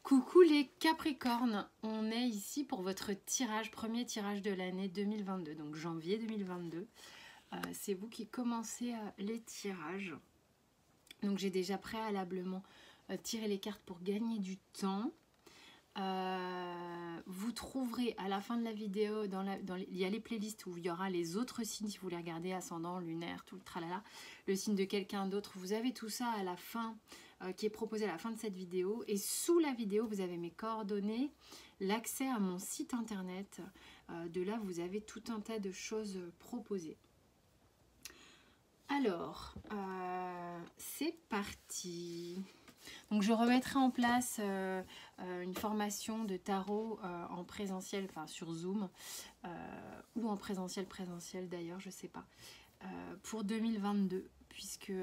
Coucou les Capricornes, on est ici pour votre tirage, premier tirage de l'année 2022, donc janvier 2022. C'est vous qui commencez les tirages. Donc j'ai déjà préalablement tiré les cartes pour gagner du temps. Vous trouverez à la fin de la vidéo, il y a les playlists où il y aura les autres signes, si vous voulez regarder, ascendant, lunaire, tout le tralala, le signe de quelqu'un d'autre. Vous avez tout ça à la fin, qui est proposé à la fin de cette vidéo. Et sous la vidéo, vous avez mes coordonnées, l'accès à mon site internet. De là, vous avez tout un tas de choses proposées. Alors, c'est parti. Donc je remettrai en place une formation de tarot en présentiel, enfin sur Zoom, ou en présentiel d'ailleurs, je ne sais pas, pour 2022, puisque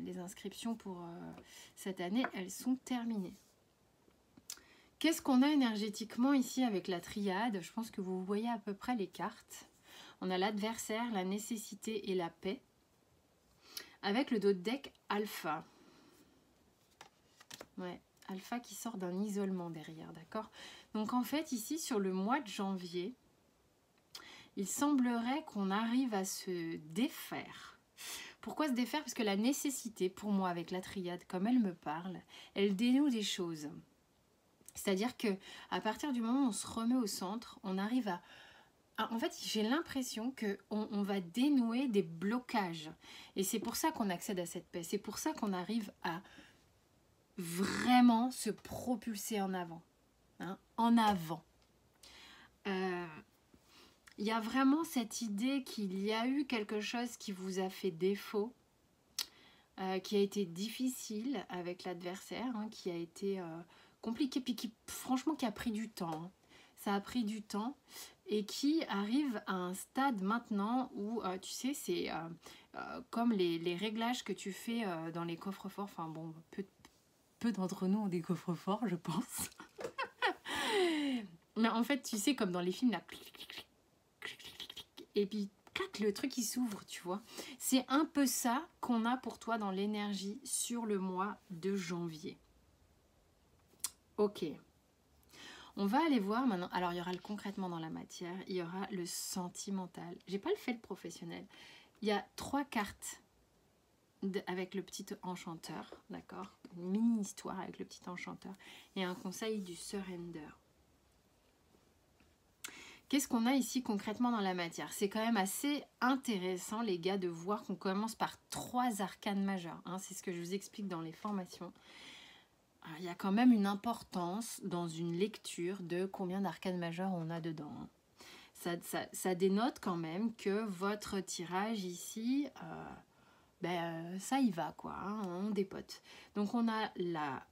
les inscriptions pour cette année, elles sont terminées. Qu'est-ce qu'on a énergétiquement ici avec la triade? Je pense que vous voyez à peu près les cartes. On a l'adversaire, la nécessité et la paix, avec le dos de deck alpha. Ouais, alpha qui sort d'un isolement derrière, d'accord? Donc en fait, ici, sur le mois de janvier, il semblerait qu'on arrive à se défaire. Pourquoi se défaire? Parce que la nécessité, pour moi, avec la triade, comme elle me parle, elle dénoue des choses. C'est-à-dire que à partir du moment où on se remet au centre, on arrive à... En fait, j'ai l'impression qu'on va dénouer des blocages. Et c'est pour ça qu'on accède à cette paix. C'est pour ça qu'on arrive à vraiment se propulser en avant. Hein, en avant. Il y a vraiment cette idée qu'il y a eu quelque chose qui vous a fait défaut, qui a été difficile avec l'adversaire, hein, qui a été compliqué, puis qui, franchement, qui a pris du temps. Hein. Ça a pris du temps et qui arrive à un stade maintenant où, tu sais, c'est comme les réglages que tu fais dans les coffres-forts. Enfin bon, peu d'entre nous ont des coffres-forts, je pense. Mais en fait, tu sais, comme dans les films, là, et puis, clac, le truc, il s'ouvre, tu vois. C'est un peu ça qu'on a pour toi dans l'énergie sur le mois de janvier. Ok. On va aller voir maintenant. Alors, il y aura le concrètement dans la matière. Il y aura le sentimental. J'ai pas le fait le professionnel. Il y a 3 cartes avec le petit enchanteur, d'accord? Une mini-histoire avec le petit enchanteur. Et un conseil du surrender. Qu'est-ce qu'on a ici concrètement dans la matière? C'est quand même assez intéressant, les gars, de voir qu'on commence par 3 arcanes majeures. Hein, c'est ce que je vous explique dans les formations. Alors, il y a quand même une importance dans une lecture de combien d'arcanes majeures on a dedans. Hein. Ça dénote quand même que votre tirage ici, ça y va, quoi. Hein, on dépote. Donc, on a la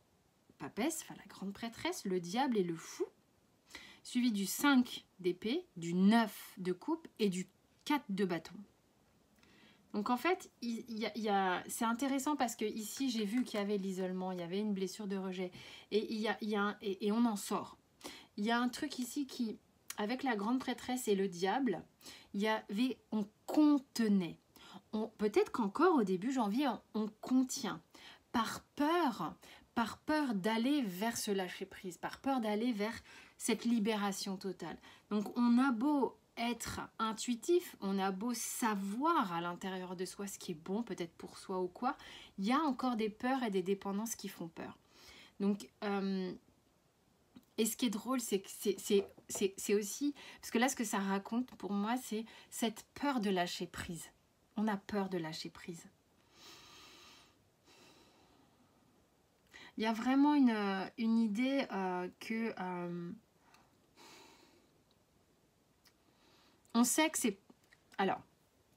papesse, enfin la grande prêtresse, le diable et le fou, suivi du 5 d'épée, du 9 de coupe et du 4 de bâton. Donc en fait, c'est intéressant parce que ici j'ai vu qu'il y avait l'isolement, il y avait une blessure de rejet et on en sort. Il y a un truc ici qui, avec la grande prêtresse et le diable, on contenait. Peut-être qu'encore au début janvier, on contient par peur d'aller vers ce lâcher prise, par peur d'aller vers cette libération totale. Donc on a beau être intuitif, on a beau savoir à l'intérieur de soi ce qui est bon, peut-être pour soi ou quoi, il y a encore des peurs et des dépendances qui font peur. Donc, et ce qui est drôle, c'est que c'est aussi, parce que là ce que ça raconte pour moi, c'est cette peur de lâcher prise. On a peur de lâcher prise. Il y a vraiment une idée que... on sait que c'est... Alors,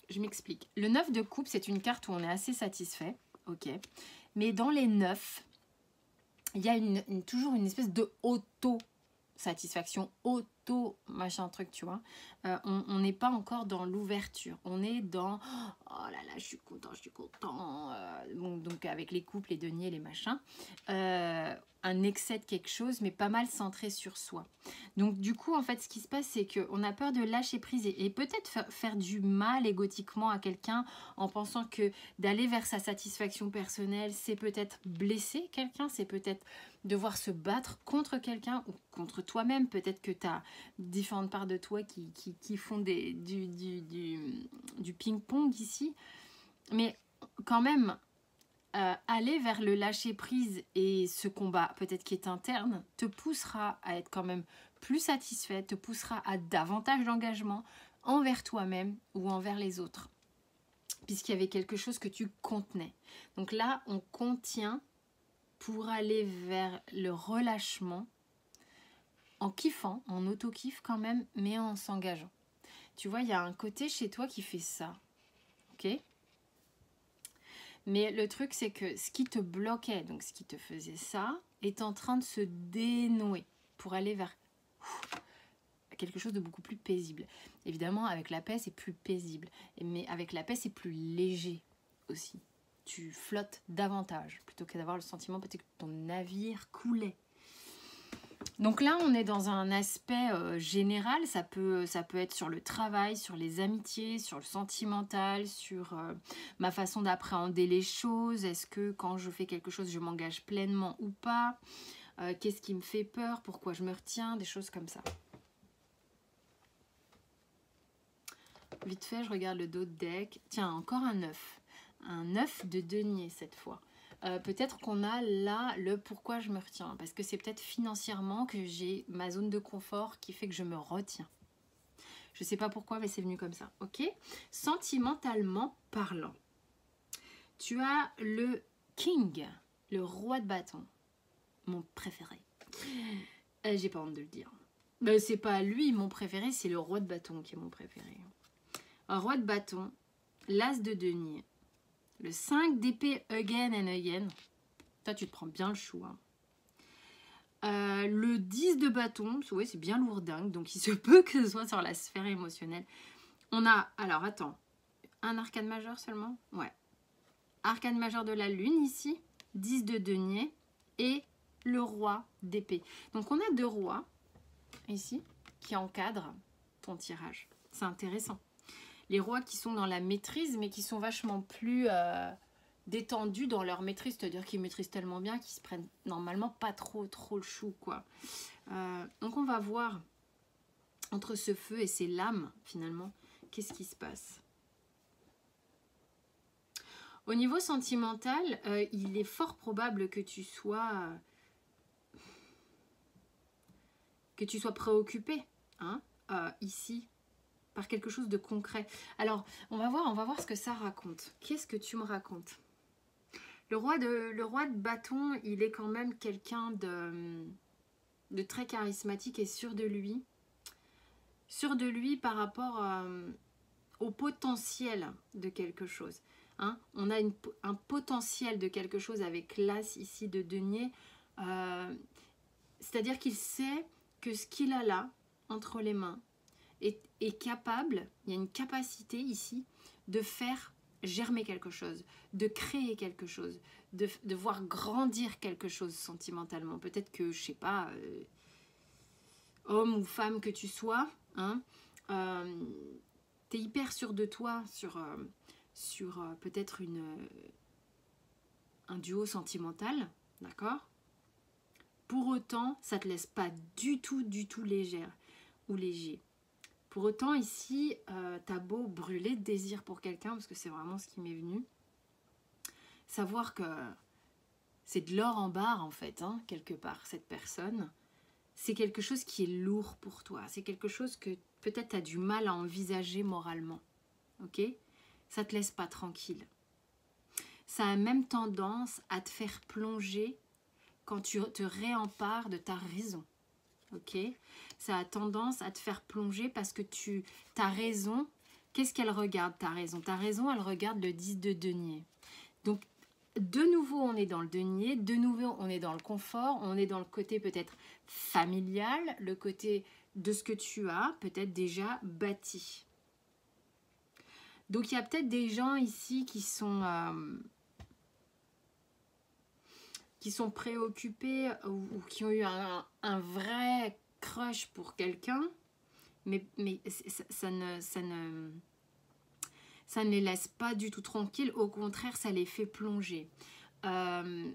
je m'explique. Le 9 de coupe, c'est une carte où on est assez satisfait. Ok. Mais dans les 9, il y a toujours une espèce de auto-satisfaction, auto-machin truc, tu vois. On n'est pas encore dans l'ouverture. On est dans... Oh, oh là là, je suis content, je suis content. Bon, donc avec les couples, les deniers, les machins. Un excès de quelque chose, mais pas mal centré sur soi. Donc du coup, en fait, ce qui se passe, c'est qu'on a peur de lâcher prise et peut-être faire du mal égotiquement à quelqu'un en pensant que d'aller vers sa satisfaction personnelle, c'est peut-être blesser quelqu'un, c'est peut-être devoir se battre contre quelqu'un ou contre toi-même. Peut-être que tu as différentes parts de toi qui font du ping-pong ici. Mais quand même, aller vers le lâcher-prise et ce combat peut-être qui est interne te poussera à être quand même plus satisfait, te poussera à davantage d'engagement envers toi-même ou envers les autres. Puisqu'il y avait quelque chose que tu contenais. Donc là, on contient pour aller vers le relâchement en kiffant, en auto-kiff quand même, mais en s'engageant. Tu vois, il y a un côté chez toi qui fait ça. Ok ? Mais le truc, c'est que ce qui te bloquait, donc ce qui te faisait ça, est en train de se dénouer pour aller vers quelque chose de beaucoup plus paisible. Évidemment, avec la paix, c'est plus paisible. Mais avec la paix, c'est plus léger aussi. Tu flottes davantage, plutôt que d'avoir le sentiment peut-être que ton navire coulait. Donc là, on est dans un aspect général, ça peut être sur le travail, sur les amitiés, sur le sentimental, sur ma façon d'appréhender les choses. Est-ce que quand je fais quelque chose, je m'engage pleinement ou pas? Qu'est-ce qui me fait peur? Pourquoi je me retiens? Des choses comme ça. Vite fait, je regarde le dos de deck. Tiens, encore un 9. Un 9 de denier cette fois. Peut-être qu'on a là le pourquoi je me retiens. Parce que c'est peut-être financièrement que j'ai ma zone de confort qui fait que je me retiens. Je ne sais pas pourquoi, mais c'est venu comme ça. Ok ? Sentimentalement parlant. Tu as le King, le roi de bâton. Mon préféré. J'ai pas honte de le dire. C'est pas lui mon préféré, c'est le roi de bâton qui est mon préféré. Un roi de bâton, l'as de denier. Le 5 d'épée again and again. Toi, tu te prends bien le chou. Hein. Le 10 de bâton, ouais, c'est bien lourdingue. Donc, il se peut que ce soit sur la sphère émotionnelle. On a, alors attends, un arcane majeur seulement? Ouais. Arcane majeur de la lune ici. 10 de denier. Et le roi d'épée. Donc, on a deux rois ici qui encadrent ton tirage. C'est intéressant. Les rois qui sont dans la maîtrise, mais qui sont vachement plus détendus dans leur maîtrise, c'est-à-dire qu'ils maîtrisent tellement bien qu'ils se prennent normalement pas trop le chou, quoi. Donc on va voir entre ce feu et ces lames, finalement, qu'est-ce qui se passe. Au niveau sentimental, il est fort probable que tu sois préoccupé, hein, ici, par quelque chose de concret. Alors, on va voir ce que ça raconte. Qu'est-ce que tu me racontes? Le roi de bâton, il est quand même quelqu'un de très charismatique et sûr de lui. Sûr de lui par rapport au potentiel de quelque chose. Hein? On a un potentiel de quelque chose avec l'as ici de denier. C'est-à-dire qu'il sait que ce qu'il a là, entre les mains, est capable, il y a une capacité ici de faire germer quelque chose, de créer quelque chose, de voir grandir quelque chose sentimentalement. Peut-être que, je sais pas, homme ou femme que tu sois, hein, t'es hyper sûr de toi sur peut-être un duo sentimental, d'accord? Pour autant, ça te laisse pas du tout légère ou léger. Pour autant, ici, t'as beau brûler de désir pour quelqu'un, parce que c'est vraiment ce qui m'est venu, savoir que c'est de l'or en barre, en fait, hein, quelque part, cette personne, c'est quelque chose qui est lourd pour toi. C'est quelque chose que peut-être t'as du mal à envisager moralement. Ok ? Ça te laisse pas tranquille. Ça a même tendance à te faire plonger quand tu te réempares de ta raison. Ok, ça a tendance à te faire plonger parce que ta raison, qu'est-ce qu'elle regarde, ta raison? Ta raison, elle regarde le 10 de denier. Donc, de nouveau, on est dans le denier, de nouveau, on est dans le confort, on est dans le côté peut-être familial, le côté de ce que tu as peut-être déjà bâti. Donc il y a peut-être des gens ici qui sont préoccupés ou qui ont eu un vrai crush pour quelqu'un, mais ça ne les laisse pas du tout tranquilles, au contraire, ça les fait plonger. On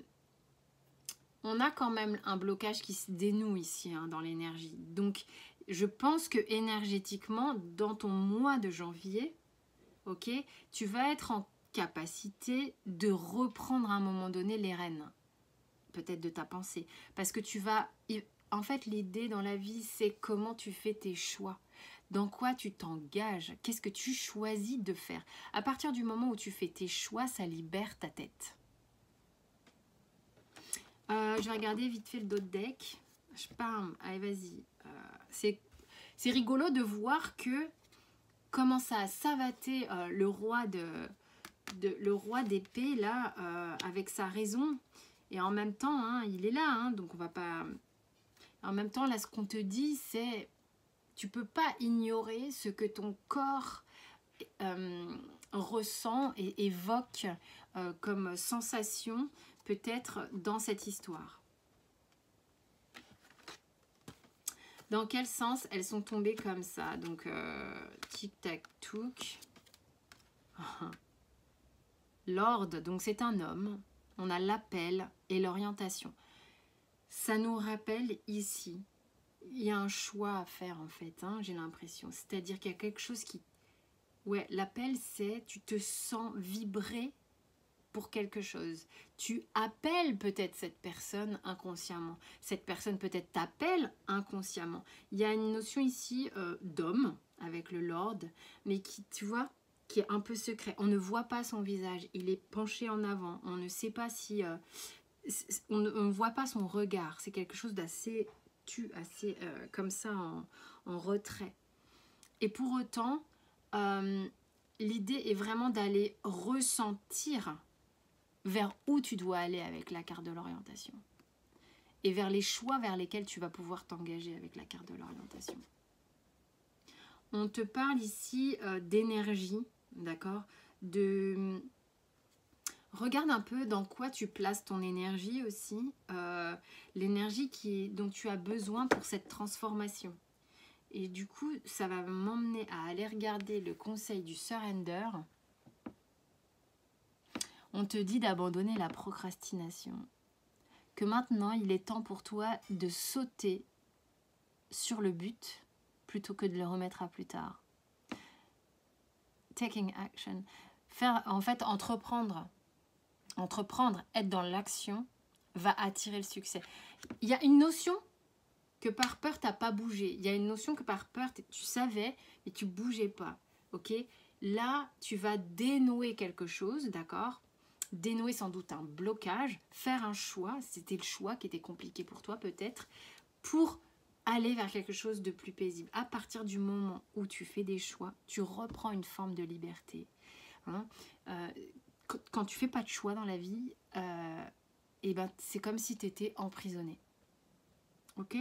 a quand même un blocage qui se dénoue ici hein, dans l'énergie. Donc, je pense que énergétiquement, dans ton mois de janvier, ok, tu vas être en capacité de reprendre à un moment donné les rênes, peut-être de ta pensée. Parce que tu vas... En fait, l'idée dans la vie, c'est comment tu fais tes choix. Dans quoi tu t'engages? Qu'est-ce que tu choisis de faire? À partir du moment où tu fais tes choix, ça libère ta tête. Je vais regarder vite fait le dos de deck. Je parle. Allez, vas-y. C'est rigolo de voir que comment ça a savaté le roi d'épée là avec sa raison. Et en même temps, hein, il est là. Hein, donc on va pas. En même temps, là, ce qu'on te dit, c'est tu peux pas ignorer ce que ton corps ressent et évoque comme sensation peut-être dans cette histoire. Dans quel sens elles sont tombées comme ça? Donc, tic-tac-touc. Lord, donc c'est un homme. On a l'appel et l'orientation. Ça nous rappelle ici, il y a un choix à faire en fait, hein, j'ai l'impression. C'est-à-dire qu'il y a quelque chose qui... Ouais, l'appel c'est, tu te sens vibrer pour quelque chose. Tu appelles peut-être cette personne inconsciemment. Cette personne peut-être t'appelle inconsciemment. Il y a une notion ici d'homme avec le Lord, mais qui, tu vois, qui est un peu secret. On ne voit pas son visage. Il est penché en avant. On ne sait pas si... on ne voit pas son regard. C'est quelque chose d'assez assez comme ça en retrait. Et pour autant, l'idée est vraiment d'aller ressentir vers où tu dois aller avec la carte de l'orientation et vers les choix vers lesquels tu vas pouvoir t'engager avec la carte de l'orientation. On te parle ici d'énergie, d'accord? Regarde un peu dans quoi tu places ton énergie aussi, l'énergie dont tu as besoin pour cette transformation. Et du coup, ça va m'emmener à aller regarder le conseil du surrender. On te dit d'abandonner la procrastination. Que maintenant, il est temps pour toi de sauter sur le but plutôt que de le remettre à plus tard. Taking action. En fait, entreprendre, être dans l'action, va attirer le succès. Il y a une notion que par peur, tu n'as pas bougé. Il y a une notion que par peur, tu savais, mais tu ne bougeais pas. Ok? Là, tu vas dénouer quelque chose, d'accord? Dénouer sans doute un blocage, faire un choix, c'était le choix qui était compliqué pour toi peut-être, pour aller vers quelque chose de plus paisible. À partir du moment où tu fais des choix, tu reprends une forme de liberté. Hein? Quand tu fais pas de choix dans la vie, et ben, c'est comme si tu étais emprisonné. Ok?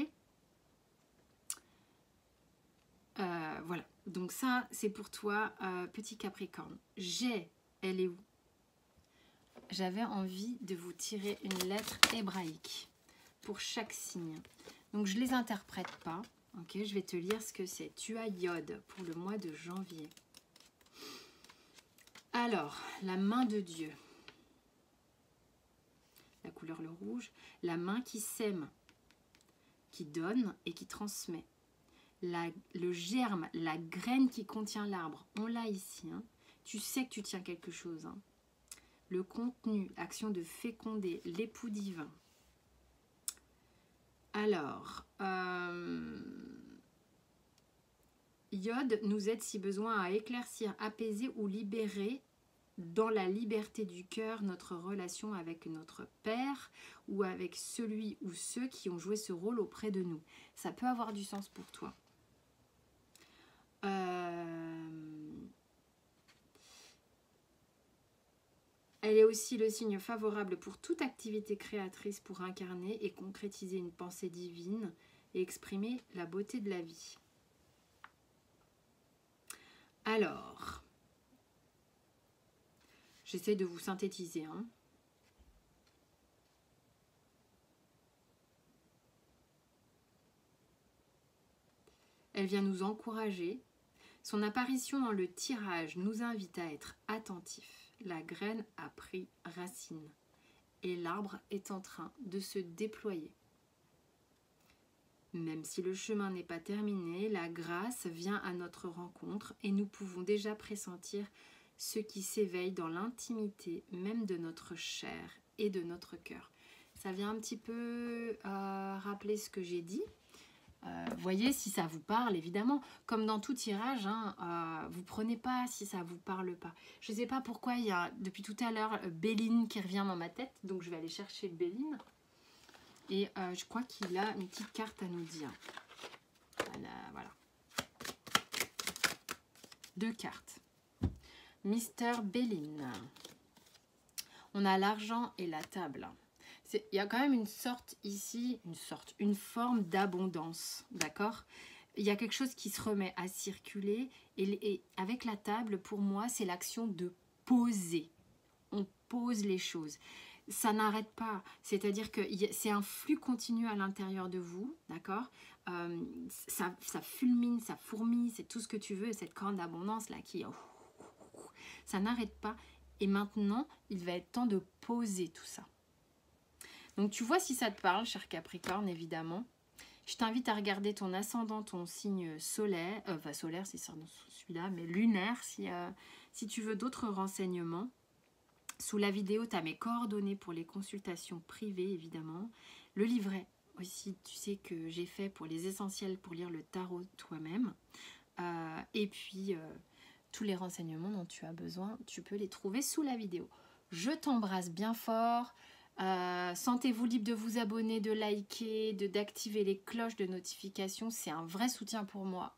Voilà, donc ça c'est pour toi, petit Capricorne. Elle est où? J'avais envie de vous tirer une lettre hébraïque pour chaque signe. Donc je ne les interprète pas. Ok, je vais te lire ce que c'est. Tu as Yod pour le mois de janvier. Alors, la main de Dieu. La couleur le rouge. La main qui sème, qui donne et qui transmet. Le germe, la graine qui contient l'arbre. On l'a ici. Hein. Tu sais que tu tiens quelque chose. Hein. Le contenu, action de féconder, l'époux divin. Alors, Yod nous aide si besoin à éclaircir, apaiser ou libérer dans la liberté du cœur notre relation avec notre Père ou avec celui ou ceux qui ont joué ce rôle auprès de nous. Ça peut avoir du sens pour toi. Elle est aussi le signe favorable pour toute activité créatrice pour incarner et concrétiser une pensée divine et exprimer la beauté de la vie. Alors, J'essaie de vous synthétiser. Hein. Elle vient nous encourager. Son apparition dans le tirage nous invite à être attentifs. La graine a pris racine et l'arbre est en train de se déployer. Même si le chemin n'est pas terminé, la grâce vient à notre rencontre et nous pouvons déjà pressentir ce qui s'éveille dans l'intimité même de notre chair et de notre cœur. Ça vient un petit peu rappeler ce que j'ai dit. Voyez si ça vous parle, évidemment. Comme dans tout tirage, hein, vous prenez pas si ça vous parle pas. Je ne sais pas pourquoi il y a depuis tout à l'heure Béline qui revient dans ma tête, donc je vais aller chercher le Béline. Et je crois qu'il a une petite carte à nous dire. Voilà. 2 cartes. Mister Béline. On a l'argent et la table. Il y a quand même une sorte ici, une forme d'abondance, d'accord? Il y a quelque chose qui se remet à circuler. Et avec la table, pour moi, c'est l'action de poser. On pose les choses. Ça n'arrête pas, c'est-à-dire que c'est un flux continu à l'intérieur de vous, d'accord, ça fulmine, ça fourmille, c'est tout ce que tu veux, cette corne d'abondance là qui... Ça n'arrête pas, et maintenant, il va être temps de poser tout ça. Donc tu vois si ça te parle, cher Capricorne, évidemment. Je t'invite à regarder ton ascendant, ton signe solaire, enfin solaire c'est celui-là, mais lunaire si tu veux d'autres renseignements. Sous la vidéo, tu as mes coordonnées pour les consultations privées, évidemment. Le livret aussi, tu sais que j'ai fait pour les essentiels pour lire le tarot toi-même. Et puis, tous les renseignements dont tu as besoin, tu peux les trouver sous la vidéo. Je t'embrasse bien fort. Sentez-vous libre de vous abonner, de liker, d'activer les cloches de notification. C'est un vrai soutien pour moi.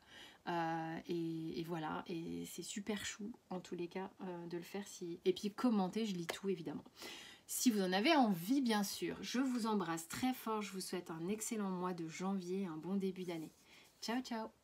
Et voilà, et c'est super chou en tous les cas de le faire. Et puis commenter, je lis tout évidemment. Si vous en avez envie, bien sûr, je vous embrasse très fort. Je vous souhaite un excellent mois de janvier, un bon début d'année. Ciao, ciao!